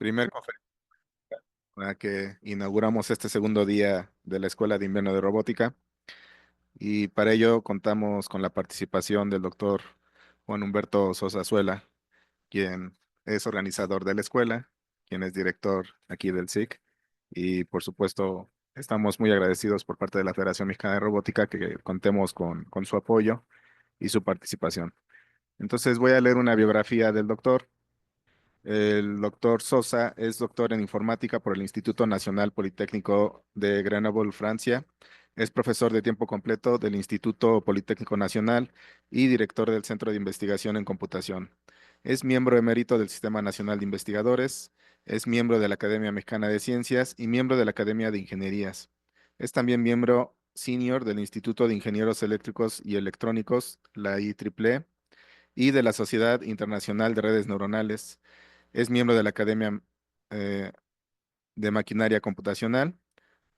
Primer conferencia con la que inauguramos este segundo día de la Escuela de Invierno de Robótica y para ello contamos con la participación del doctor Juan Humberto Sosa Zuela, quien es organizador de la escuela, quien es director aquí del SIC y por supuesto estamos muy agradecidos por parte de la Federación Mexicana de Robótica que contemos con su apoyo y su participación. Entonces voy a leer una biografía del doctor. El doctor Sosa es doctor en informática por el Instituto Nacional Politécnico de Grenoble, Francia. Es profesor de tiempo completo del Instituto Politécnico Nacional y director del Centro de Investigación en Computación. Es miembro emérito del Sistema Nacional de Investigadores. Es miembro de la Academia Mexicana de Ciencias y miembro de la Academia de Ingenierías. Es también miembro senior del Instituto de Ingenieros Eléctricos y Electrónicos, la IEEE, y de la Sociedad Internacional de Redes Neuronales. Es miembro de la Academia eh, de Maquinaria Computacional,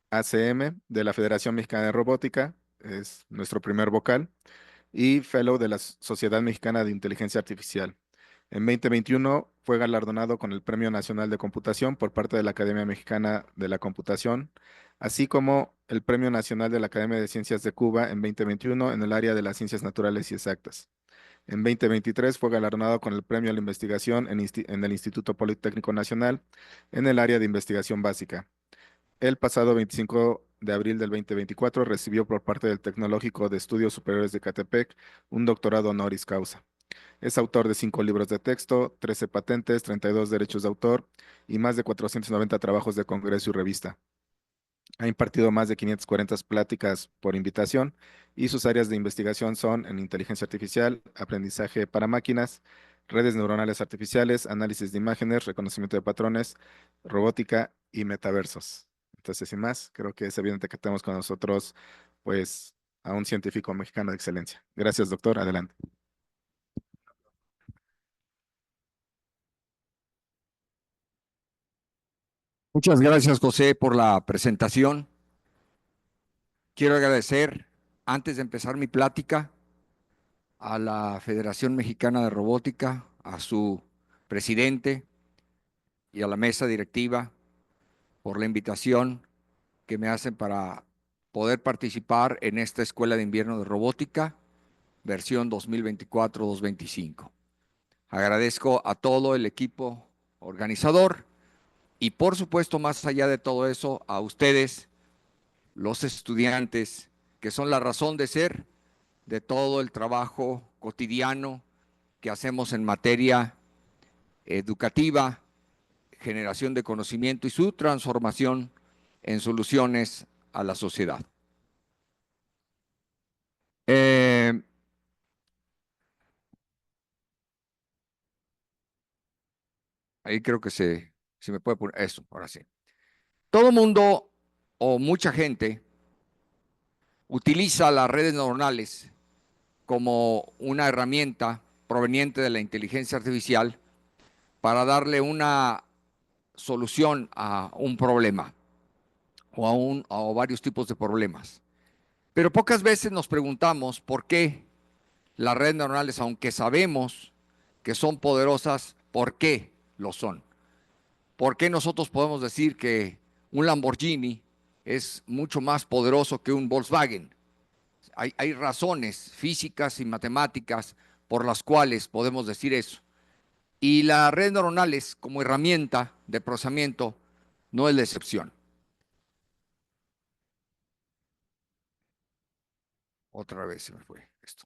ACM, de la Federación Mexicana de Robótica, es nuestro primer vocal, y Fellow de la Sociedad Mexicana de Inteligencia Artificial. En 2021 fue galardonado con el Premio Nacional de Computación por parte de la Academia Mexicana de la Computación, así como el Premio Nacional de la Academia de Ciencias de Cuba en 2021 en el área de las ciencias naturales y exactas. En 2023 fue galardonado con el Premio a la Investigación en el Instituto Politécnico Nacional en el área de investigación básica. El pasado 25 de abril del 2024 recibió por parte del Tecnológico de Estudios Superiores de Catepec un doctorado honoris causa. Es autor de 5 libros de texto, 13 patentes, 32 derechos de autor y más de 490 trabajos de congreso y revista. Ha impartido más de 540 pláticas por invitación y sus áreas de investigación son en inteligencia artificial, aprendizaje para máquinas, redes neuronales artificiales, análisis de imágenes, reconocimiento de patrones, robótica y metaversos. Entonces, sin más, creo que es evidente que tenemos con nosotros, pues, a un científico mexicano de excelencia. Gracias, doctor. Adelante. Muchas gracias, José, por la presentación. Quiero agradecer, antes de empezar mi plática, a la Federación Mexicana de Robótica, a su presidente y a la mesa directiva por la invitación que me hacen para poder participar en esta Escuela de Invierno de Robótica, versión 2024-2025. Agradezco a todo el equipo organizador y, por supuesto, más allá de todo eso, a ustedes, los estudiantes, que son la razón de ser de todo el trabajo cotidiano que hacemos en materia educativa, generación de conocimiento y su transformación en soluciones a la sociedad. Eh, Ahí creo que se me puede poner eso, ahora sí. Todo mundo o mucha gente utiliza las redes neuronales como una herramienta proveniente de la inteligencia artificial para darle una solución a un problema o varios tipos de problemas. Pero pocas veces nos preguntamos por qué las redes neuronales, aunque sabemos que son poderosas, ¿por qué lo son? ¿Por qué nosotros podemos decir que un Lamborghini es mucho más poderoso que un Volkswagen? Hay razones físicas y matemáticas por las cuales podemos decir eso. Y las redes neuronales como herramienta de procesamiento no es la excepción. Otra vez se me fue esto.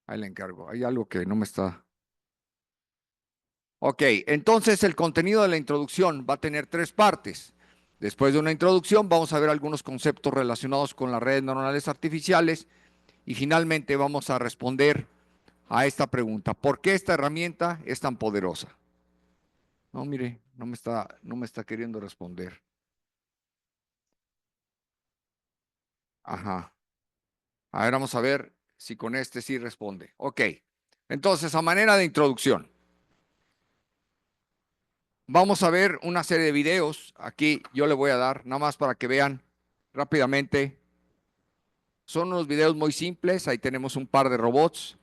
Ahí le encargo. Hay algo que no me está. Ok, entonces el contenido de la introducción va a tener 3 partes. Después de una introducción vamos a ver algunos conceptos relacionados con las redes neuronales artificiales y finalmente vamos a responder a esta pregunta. ¿Por qué esta herramienta es tan poderosa? No, mire, no me está queriendo responder. Ajá. A ver, vamos a ver si con este sí responde. Ok, entonces a manera de introducción. Vamos a ver una serie de videos. Aquí yo le voy a dar, nada más para que vean rápidamente. Son unos videos muy simples. Ahí tenemos un par de robots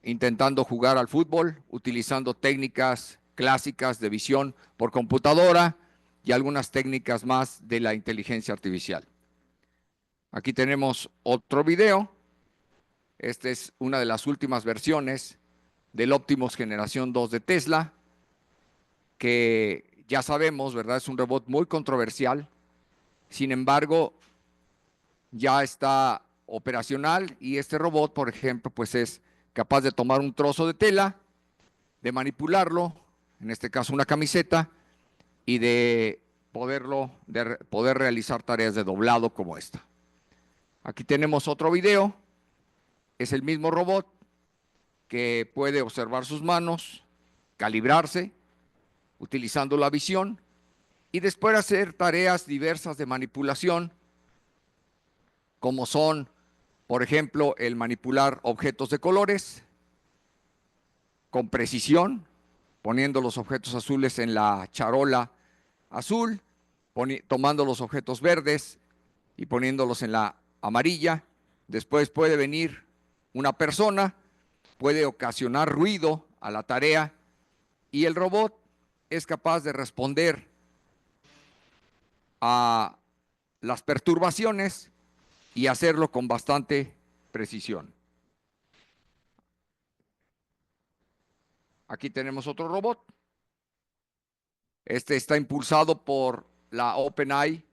intentando jugar al fútbol, utilizando técnicas clásicas de visión por computadora y algunas técnicas más de la inteligencia artificial. Aquí tenemos otro video. Esta es una de las últimas versiones del Optimus Generación 2 de Tesla, que ya sabemos, ¿verdad? Es un robot muy controversial. Sin embargo, ya está operacional y este robot, por ejemplo, pues es capaz de tomar un trozo de tela, de manipularlo, en este caso una camiseta, y de poder realizar tareas de doblado como esta. Aquí tenemos otro video. Es el mismo robot que puede observar sus manos, calibrarse, utilizando la visión, y después hacer tareas diversas de manipulación, como son, por ejemplo, el manipular objetos de colores con precisión, poniendo los objetos azules en la charola azul, tomando los objetos verdes y poniéndolos en la amarilla. Después puede venir una persona, puede ocasionar ruido a la tarea y el robot es capaz de responder a las perturbaciones y hacerlo con bastante precisión. Aquí tenemos otro robot. Este está impulsado por la OpenAI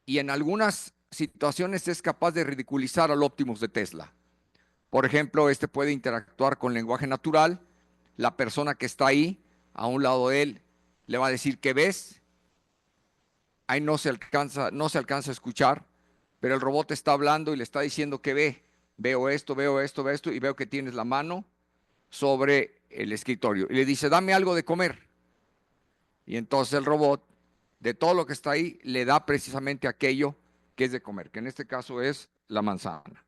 y en algunas situaciones es capaz de ridiculizar al Optimus de Tesla. Por ejemplo, este puede interactuar con lenguaje natural. La persona que está ahí, a un lado de él, le va a decir, ¿qué ves? Ahí no se alcanza a escuchar, pero el robot está hablando y le está diciendo que ve. Veo esto, veo esto, veo esto, y veo que tienes la mano sobre el escritorio. Y le dice, dame algo de comer. Y entonces el robot, de todo lo que está ahí, le da precisamente aquello que es de comer, que en este caso es la manzana.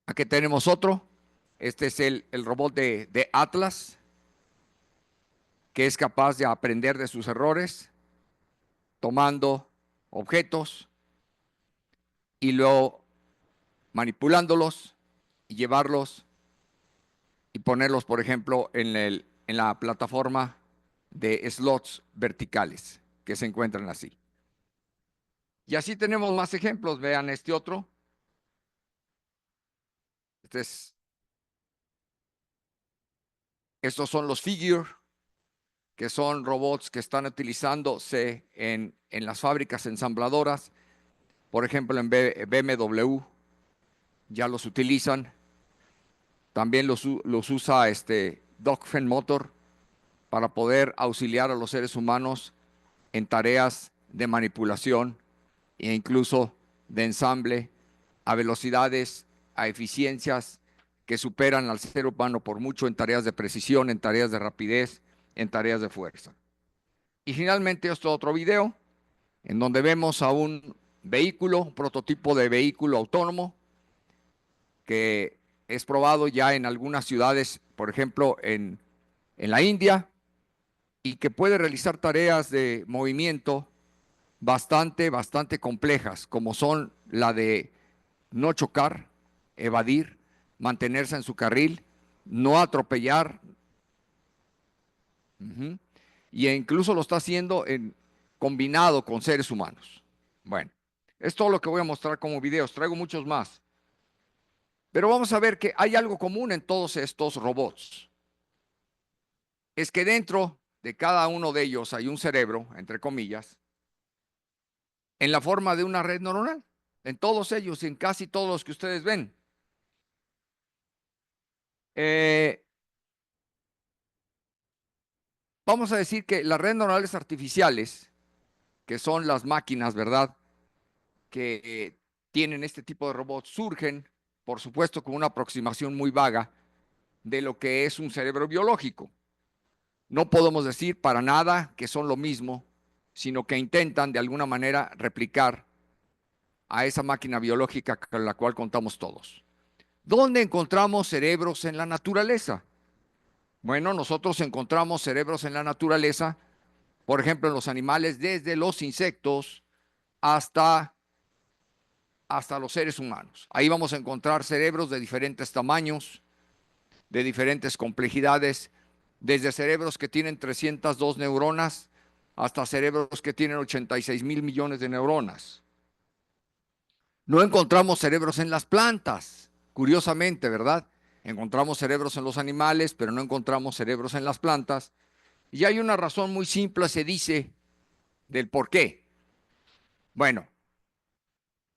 Aquí tenemos otro. Este es el robot de Atlas, que es capaz de aprender de sus errores, tomando objetos y luego manipulándolos y llevarlos y ponerlos, por ejemplo, en la plataforma de slots verticales que se encuentran así. Y así tenemos más ejemplos. Vean este otro. Este es, estos son los Figure, que son robots que están utilizándose en las fábricas ensambladoras. Por ejemplo, en BMW ya los utilizan. También los usa Dogfen Motor para poder auxiliar a los seres humanos en tareas de manipulación e incluso de ensamble a velocidades, a eficiencias que superan al ser humano por mucho en tareas de precisión, en tareas de rapidez, en tareas de fuerza. Y finalmente otro video en donde vemos a un vehículo, un prototipo de vehículo autónomo que es probado ya en algunas ciudades, por ejemplo, en la India, y que puede realizar tareas de movimiento bastante complejas, como son la de no chocar, evadir, mantenerse en su carril, no atropellar, y incluso lo está haciendo combinado con seres humanos. Bueno, es todo lo que voy a mostrar como videos, traigo muchos más. Pero vamos a ver que hay algo común en todos estos robots. Es que dentro de cada uno de ellos hay un cerebro, entre comillas, en la forma de una red neuronal. En todos ellos, en casi todos los que ustedes ven. Eh, Vamos a decir que las redes neuronales artificiales, que son las máquinas, ¿verdad?, que tienen este tipo de robots, surgen, por supuesto, con una aproximación muy vaga de lo que es un cerebro biológico. No podemos decir para nada que son lo mismo, sino que intentan de alguna manera replicar a esa máquina biológica con la cual contamos todos. ¿Dónde encontramos cerebros en la naturaleza? Bueno, nosotros encontramos cerebros en la naturaleza, por ejemplo, en los animales, desde los insectos hasta los seres humanos. Ahí vamos a encontrar cerebros de diferentes tamaños, de diferentes complejidades, desde cerebros que tienen 302 neuronas hasta cerebros que tienen 86 mil millones de neuronas. No encontramos cerebros en las plantas, curiosamente, ¿verdad? Encontramos cerebros en los animales, pero no encontramos cerebros en las plantas. Y hay una razón muy simple, se dice, del por qué. Bueno,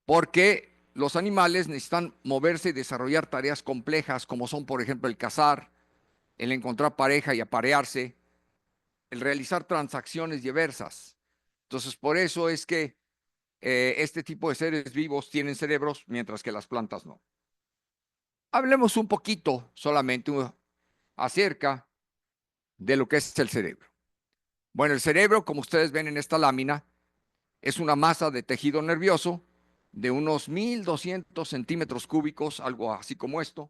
porque los animales necesitan moverse y desarrollar tareas complejas, como son, por ejemplo, el cazar, el encontrar pareja y aparearse, el realizar transacciones diversas. Entonces, por eso es que este tipo de seres vivos tienen cerebros, mientras que las plantas no. Hablemos un poquito solamente acerca de lo que es el cerebro. Bueno, el cerebro, como ustedes ven en esta lámina, es una masa de tejido nervioso de unos 1.200 centímetros cúbicos, algo así como esto,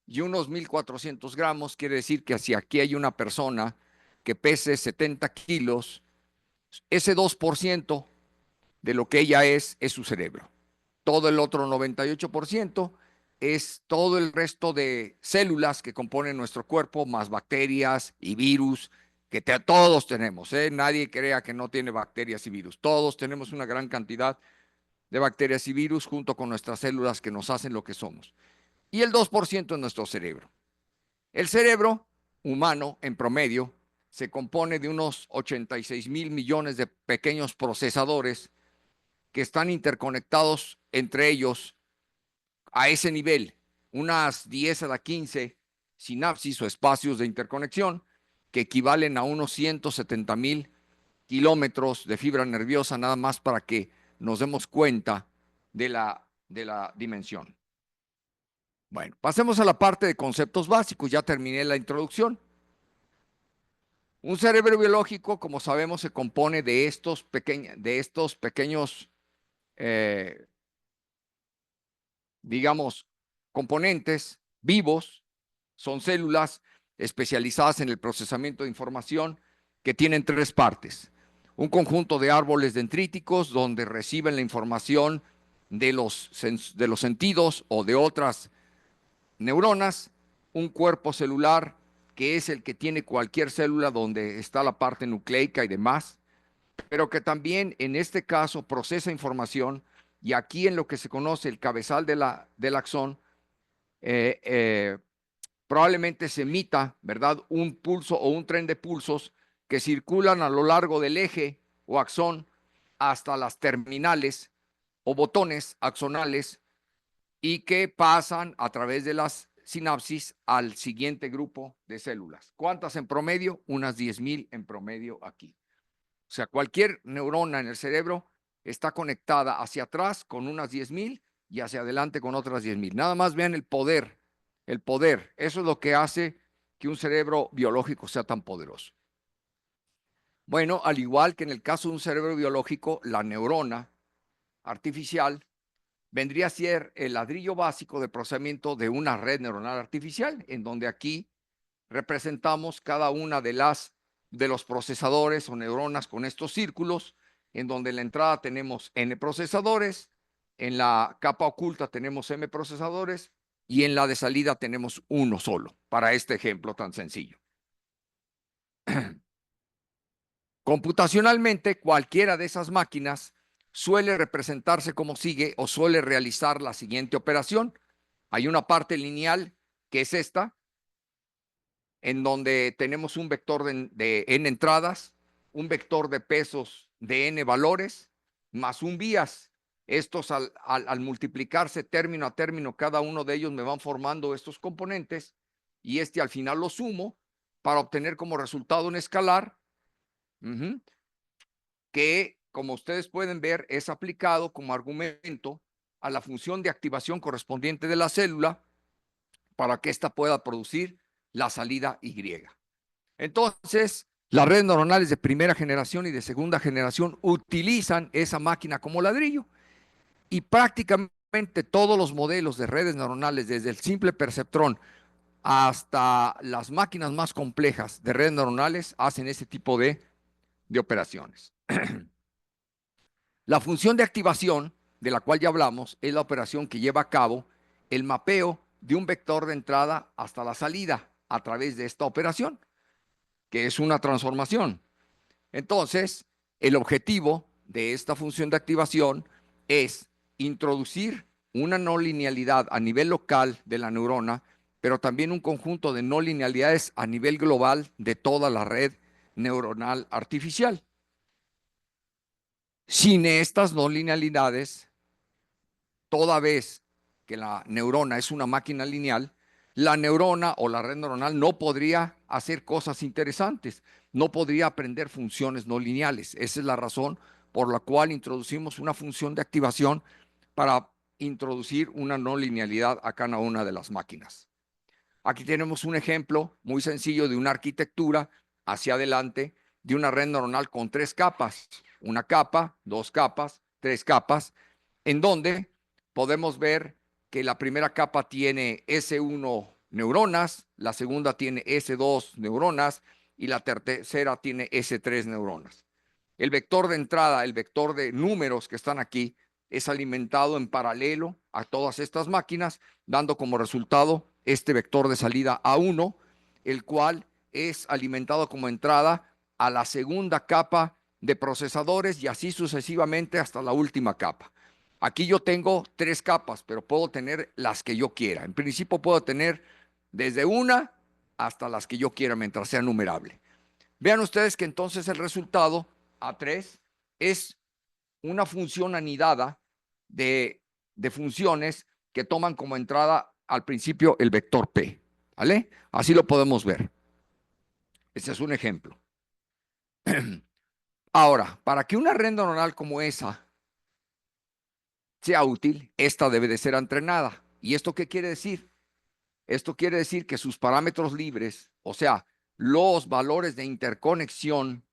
y unos 1.400 gramos. Quiere decir que si aquí hay una persona que pese 70 kilos, ese 2% de lo que ella es su cerebro. Todo el otro 98% es todo el resto de células que componen nuestro cuerpo, más bacterias y virus, que todos tenemos, ¿eh? Nadie crea que no tiene bacterias y virus. Todos tenemos una gran cantidad de bacterias y virus junto con nuestras células que nos hacen lo que somos. Y el 2% es nuestro cerebro. El cerebro humano, en promedio, se compone de unos 86 mil millones de pequeños procesadores que están interconectados entre ellos a ese nivel, unas 10 a la 15 sinapsis o espacios de interconexión que equivalen a unos 170 mil kilómetros de fibra nerviosa, nada más para que nos demos cuenta de la dimensión. Bueno, pasemos a la parte de conceptos básicos. Ya terminé la introducción. Un cerebro biológico, como sabemos, se compone de estos pequeños, eh, digamos, componentes vivos. Son células especializadas en el procesamiento de información que tienen tres partes. Un conjunto de árboles dendríticos donde reciben la información de los sentidos o de otras neuronas. Un cuerpo celular que es el que tiene cualquier célula donde está la parte nucleica y demás, pero que también en este caso procesa información, y aquí en lo que se conoce el cabezal del axón, eh, eh, probablemente se emita, ¿verdad?, un pulso o un tren de pulsos que circulan a lo largo del eje o axón hasta las terminales o botones axonales y que pasan a través de las sinapsis al siguiente grupo de células. ¿Cuántas en promedio? Unas 10,000 en promedio aquí. O sea, cualquier neurona en el cerebro está conectada hacia atrás con unas 10,000 y hacia adelante con otras 10,000. Nada más vean el poder, el poder. Eso es lo que hace que un cerebro biológico sea tan poderoso. Bueno, al igual que en el caso de un cerebro biológico, la neurona artificial vendría a ser el ladrillo básico de procesamiento de una red neuronal artificial, en donde aquí representamos cada una de los procesadores o neuronas con estos círculos, en donde en la entrada tenemos N procesadores, en la capa oculta tenemos M procesadores y en la de salida tenemos uno solo, para este ejemplo tan sencillo. Computacionalmente, cualquiera de esas máquinas suele representarse como sigue o suele realizar la siguiente operación. Hay una parte lineal que es esta, en donde tenemos un vector de n entradas, un vector de pesos de n valores, más un vías. Estos al multiplicarse término a término, cada uno de ellos me van formando estos componentes y al final lo sumo para obtener como resultado un escalar, que, como ustedes pueden ver, es aplicado como argumento a la función de activación correspondiente de la célula para que ésta pueda producir la salida Y. Entonces, las redes neuronales de primera generación y de segunda generación utilizan esa máquina como ladrillo, y prácticamente todos los modelos de redes neuronales, desde el simple perceptrón hasta las máquinas más complejas de redes neuronales, hacen ese tipo de operaciones. La función de activación, de la cual ya hablamos, es la operación que lleva a cabo el mapeo de un vector de entrada hasta la salida a través de esta operación, que es una transformación. Entonces, el objetivo de esta función de activación es introducir una no linealidad a nivel local de la neurona, pero también un conjunto de no linealidades a nivel global de toda la red neuronal artificial. Sin estas no linealidades, toda vez que la neurona es una máquina lineal, la neurona o la red neuronal no podría hacer cosas interesantes, no podría aprender funciones no lineales. Esa es la razón por la cual introducimos una función de activación para introducir una no linealidad a cada una de las máquinas. Aquí tenemos un ejemplo muy sencillo de una arquitectura hacia adelante de una red neuronal con 3 capas, una capa, 2 capas, 3 capas, en donde podemos ver que la primera capa tiene S1 neuronas, la segunda tiene S2 neuronas y la tercera tiene S3 neuronas. El vector de entrada, el vector de números que están aquí, es alimentado en paralelo a todas estas máquinas, dando como resultado este vector de salida A1, el cual es alimentado como entrada a la segunda capa de procesadores y así sucesivamente hasta la última capa. Aquí yo tengo 3 capas, pero puedo tener las que yo quiera. En principio puedo tener desde una hasta las que yo quiera mientras sea numerable. Vean ustedes que entonces el resultado A3 es una función anidada de funciones que toman como entrada al principio el vector P. ¿Vale? Así lo podemos ver. Este es un ejemplo. Ahora, para que una red neuronal como esa sea útil, esta debe de ser entrenada. ¿Y esto qué quiere decir? Esto quiere decir que sus parámetros libres, o sea, los valores de interconexión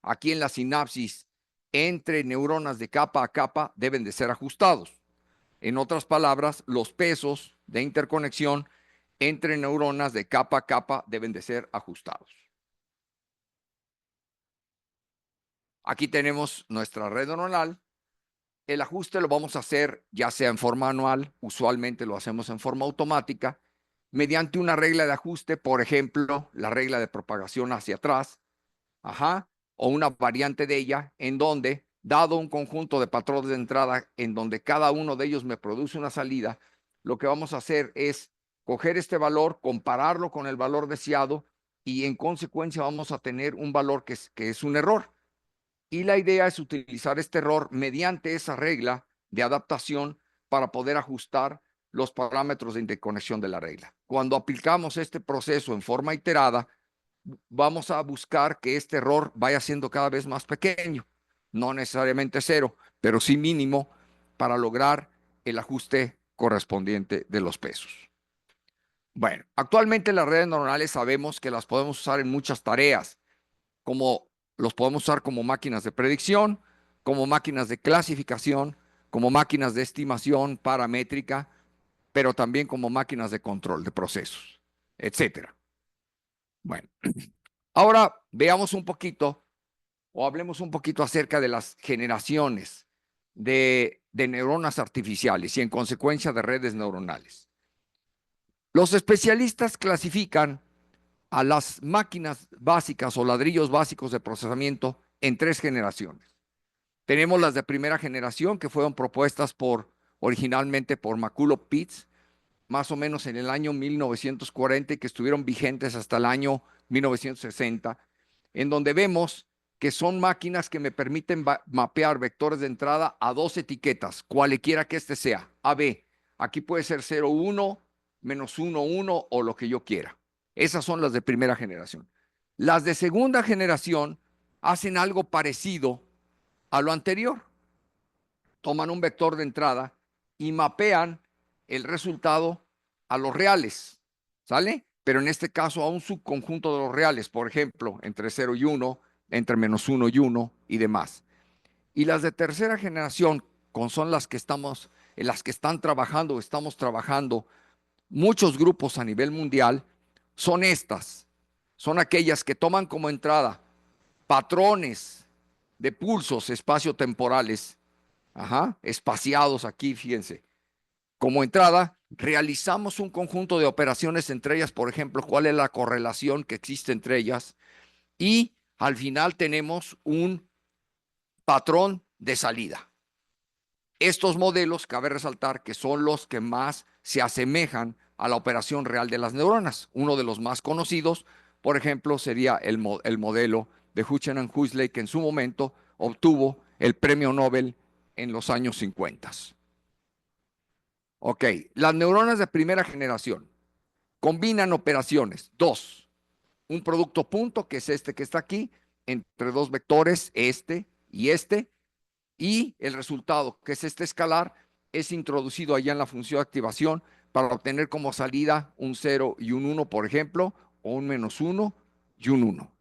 aquí en la sinapsis entre neuronas de capa a capa deben de ser ajustados. En otras palabras, los pesos de interconexión entre neuronas de capa a capa deben de ser ajustados. Aquí tenemos nuestra red neuronal. El ajuste lo vamos a hacer ya sea en forma manual, usualmente lo hacemos en forma automática, mediante una regla de ajuste, por ejemplo, la regla de propagación hacia atrás, o una variante de ella, en donde, dado un conjunto de patrones de entrada, en donde cada uno de ellos me produce una salida, lo que vamos a hacer es coger este valor, compararlo con el valor deseado y en consecuencia vamos a tener un valor que es un error. Y la idea es utilizar este error mediante esa regla de adaptación para poder ajustar los parámetros de interconexión de la regla. Cuando aplicamos este proceso en forma iterada, vamos a buscar que este error vaya siendo cada vez más pequeño, no necesariamente cero, pero sí mínimo para lograr el ajuste correspondiente de los pesos. Bueno, actualmente las redes neuronales sabemos que las podemos usar en muchas tareas, como los podemos usar como máquinas de predicción, como máquinas de clasificación, como máquinas de estimación paramétrica, pero también como máquinas de control de procesos, etcétera. Bueno, ahora veamos un poquito o hablemos un poquito acerca de las generaciones de neuronas artificiales y en consecuencia de redes neuronales. Los especialistas clasifican a las máquinas básicas o ladrillos básicos de procesamiento en 3 generaciones. Tenemos las de primera generación que fueron propuestas originalmente por McCulloch Pitts, más o menos en el año 1940 y que estuvieron vigentes hasta el año 1960, en donde vemos que son máquinas que me permiten mapear vectores de entrada a 2 etiquetas, cualquiera que este sea, AB. Aquí puede ser 0, 1, menos 1, 1 o lo que yo quiera. Esas son las de primera generación. Las de segunda generación hacen algo parecido a lo anterior. Toman un vector de entrada y mapean el resultado a los reales, ¿sale? Pero en este caso a un subconjunto de los reales, por ejemplo, entre 0 y 1, entre menos 1 y 1 y demás. Y las de tercera generación, son las que estamos, en las que están trabajando o estamos trabajando muchos grupos a nivel mundial, son estas. Son aquellas que toman como entrada patrones de pulsos espaciotemporales, espaciados aquí, fíjense, Como entrada, realizamos un conjunto de operaciones entre ellas, por ejemplo, cuál es la correlación que existe entre ellas, y al final tenemos un patrón de salida. Estos modelos, cabe resaltar que son los que más se asemejan a la operación real de las neuronas. Uno de los más conocidos, por ejemplo, sería el modelo de Hutchinson and Huxley, que en su momento obtuvo el premio Nobel en los años 50. Ok, las neuronas de primera generación combinan operaciones. Dos, un producto punto, que es este que está aquí, entre dos vectores, y el resultado, que es este escalar, es introducido allá en la función de activación para obtener como salida un 0 y un 1, por ejemplo, o un -1 y un 1.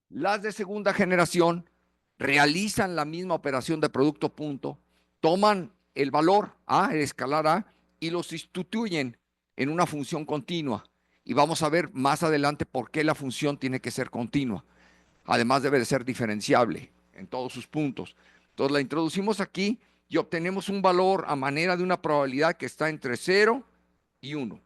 Las de segunda generación realizan la misma operación de producto punto, toman el valor A, el escalar A, y lo sustituyen en una función continua. Y vamos a ver más adelante por qué la función tiene que ser continua. Además debe de ser diferenciable en todos sus puntos. Entonces la introducimos aquí y obtenemos un valor a manera de una probabilidad que está entre 0 y 1.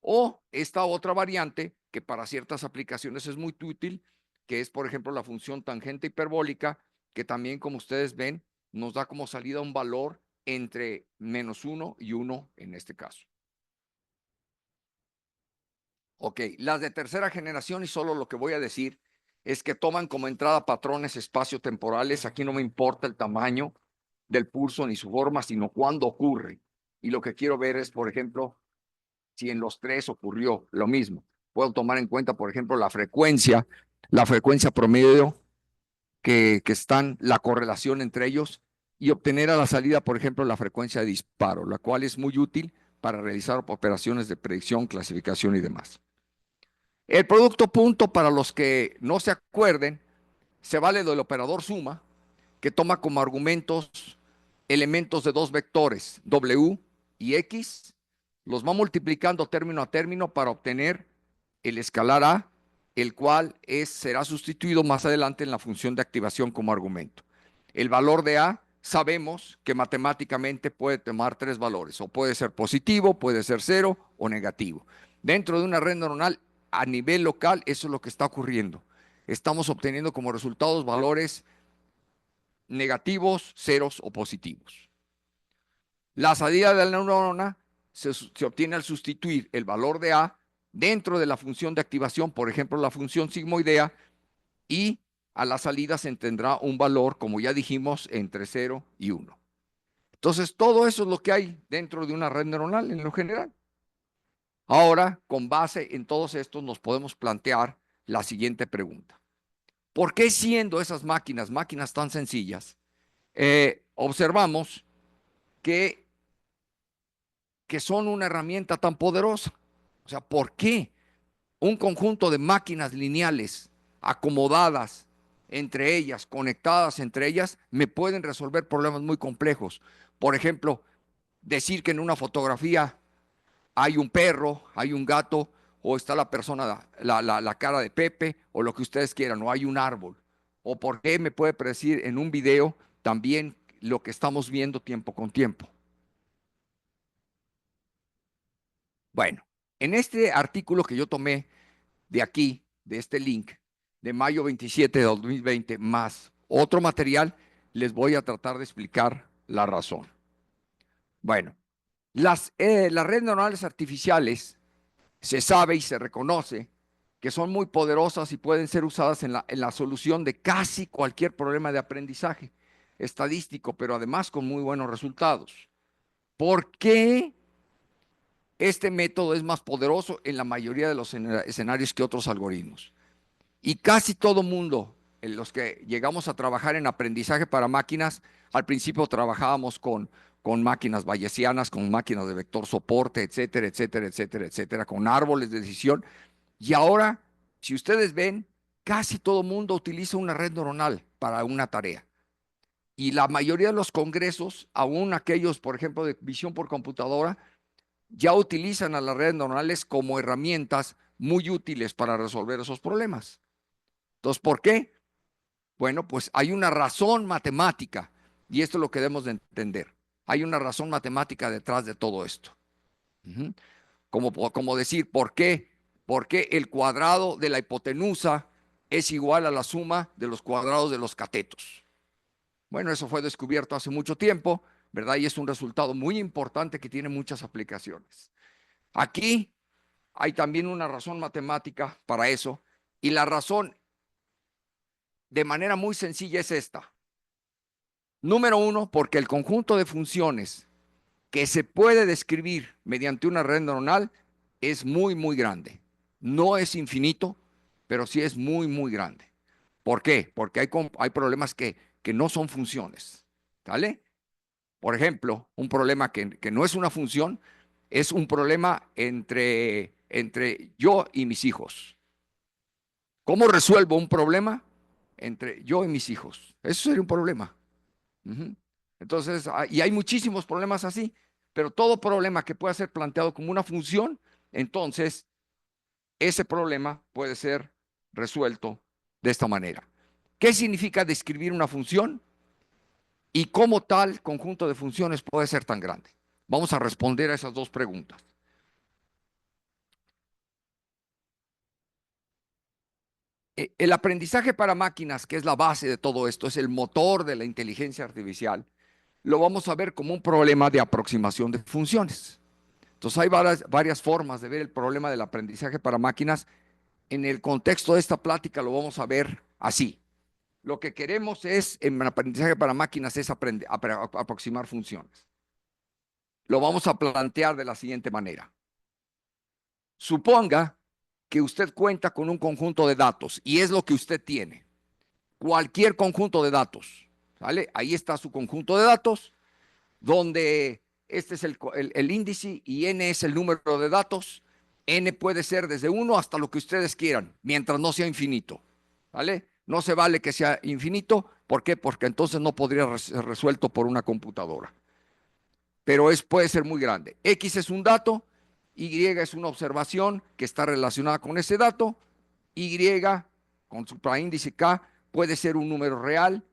O esta otra variante, que para ciertas aplicaciones es muy útil, que es, por ejemplo, la función tangente hiperbólica, que también, como ustedes ven, nos da como salida un valor entre -1 y 1 en este caso. Ok, las de tercera generación, y solo lo que voy a decir es que toman como entrada patrones espaciotemporales. Aquí no me importa el tamaño del pulso ni su forma, sino cuándo ocurre. Y lo que quiero ver es, por ejemplo, si en los tres ocurrió lo mismo. Puedo tomar en cuenta, por ejemplo, la frecuencia promedio que están, la correlación entre ellos, y obtener a la salida, por ejemplo, la frecuencia de disparo, la cual es muy útil para realizar operaciones de predicción, clasificación y demás. El producto punto, para los que no se acuerden, se vale del operador suma, que toma como argumentos elementos de dos vectores, W y X, los va multiplicando término a término para obtener el escalar A, el cual será sustituido más adelante en la función de activación como argumento. El valor de A sabemos que matemáticamente puede tomar tres valores, o puede ser positivo, puede ser cero o negativo. Dentro de una red neuronal a nivel local, eso es lo que está ocurriendo. Estamos obteniendo como resultados valores negativos, ceros o positivos. La salida de la neurona se obtiene al sustituir el valor de A dentro de la función de activación, por ejemplo, la función sigmoidea, y a la salida se tendrá un valor, como ya dijimos, entre 0 y 1. Entonces, todo eso es lo que hay dentro de una red neuronal en lo general. Ahora, con base en todos estos, nos podemos plantear la siguiente pregunta. ¿Por qué, siendo esas máquinas tan sencillas, observamos que son una herramienta tan poderosa? O sea, ¿por qué un conjunto de máquinas lineales acomodadas entre ellas, conectadas entre ellas, me pueden resolver problemas muy complejos? Por ejemplo, decir que en una fotografía hay un perro, hay un gato, o está la persona, la cara de Pepe, o lo que ustedes quieran, o hay un árbol. O por qué me puede predecir en un video también lo que estamos viendo tiempo con tiempo. Bueno, en este artículo que yo tomé de aquí, de este link, de mayo 27 de 2020, más otro material, les voy a tratar de explicar la razón. Bueno, las redes neuronales artificiales se sabe y se reconoce que son muy poderosas y pueden ser usadas en la solución de casi cualquier problema de aprendizaje estadístico, pero además con muy buenos resultados. ¿Por qué este método es más poderoso en la mayoría de los escenarios que otros algoritmos? Y casi todo mundo, en los que llegamos a trabajar en aprendizaje para máquinas, al principio trabajábamos con máquinas bayesianas, con máquinas de vector soporte, etcétera, etcétera, etcétera, etcétera, con árboles de decisión. Y ahora, si ustedes ven, casi todo mundo utiliza una red neuronal para una tarea. Y la mayoría de los congresos, aún aquellos, por ejemplo, de visión por computadora, ya utilizan a las redes neuronales como herramientas muy útiles para resolver esos problemas. Entonces, ¿por qué? Bueno, pues hay una razón matemática, y esto es lo que debemos de entender. Hay una razón matemática detrás de todo esto. Ujú. Como decir, ¿por qué? Porque el cuadrado de la hipotenusa es igual a la suma de los cuadrados de los catetos. Bueno, eso fue descubierto hace mucho tiempo, ¿verdad? Y es un resultado muy importante que tiene muchas aplicaciones. Aquí hay también una razón matemática para eso, y la razón de manera muy sencilla es esta. Número uno, porque el conjunto de funciones que se puede describir mediante una red neuronal es muy, muy grande. No es infinito, pero sí es muy, muy grande. ¿Por qué? Porque hay problemas que no son funciones. ¿Vale? Por ejemplo, un problema que no es una función es un problema entre yo y mis hijos. ¿Cómo resuelvo un problema entre yo y mis hijos? Eso sería un problema. Ujú. Entonces, y hay muchísimos problemas así, pero todo problema que pueda ser planteado como una función, entonces ese problema puede ser resuelto de esta manera. ¿Qué significa describir una función y cómo tal conjunto de funciones puede ser tan grande? Vamos a responder a esas dos preguntas. El aprendizaje para máquinas, que es la base de todo esto, es el motor de la inteligencia artificial, lo vamos a ver como un problema de aproximación de funciones. Entonces hay varias formas de ver el problema del aprendizaje para máquinas. En el contexto de esta plática lo vamos a ver así. Lo que queremos es, en el aprendizaje para máquinas, es aproximar funciones. Lo vamos a plantear de la siguiente manera. Suponga que usted cuenta con un conjunto de datos y es lo que usted tiene. Cualquier conjunto de datos. ¿Vale? Ahí está su conjunto de datos, donde este es el índice y n es el número de datos. N puede ser desde 1 hasta lo que ustedes quieran, mientras no sea infinito. ¿Vale? No se vale que sea infinito. ¿Por qué? Porque entonces no podría ser resuelto por una computadora. Pero puede ser muy grande. X es un dato, Y es una observación que está relacionada con ese dato, Y con su índice K puede ser un número real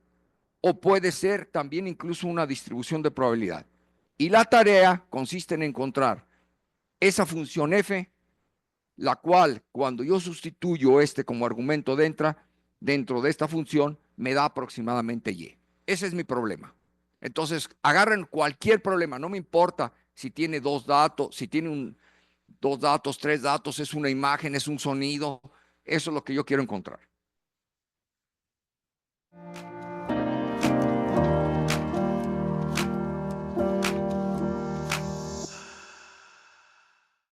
o puede ser también incluso una distribución de probabilidad. Y la tarea consiste en encontrar esa función f, la cual cuando yo sustituyo este como argumento dentro de esta función, me da aproximadamente y. Ese es mi problema. Entonces, agarren cualquier problema, no me importa si tiene dos datos, si tiene dos datos, tres datos, es una imagen, es un sonido, eso es lo que yo quiero encontrar.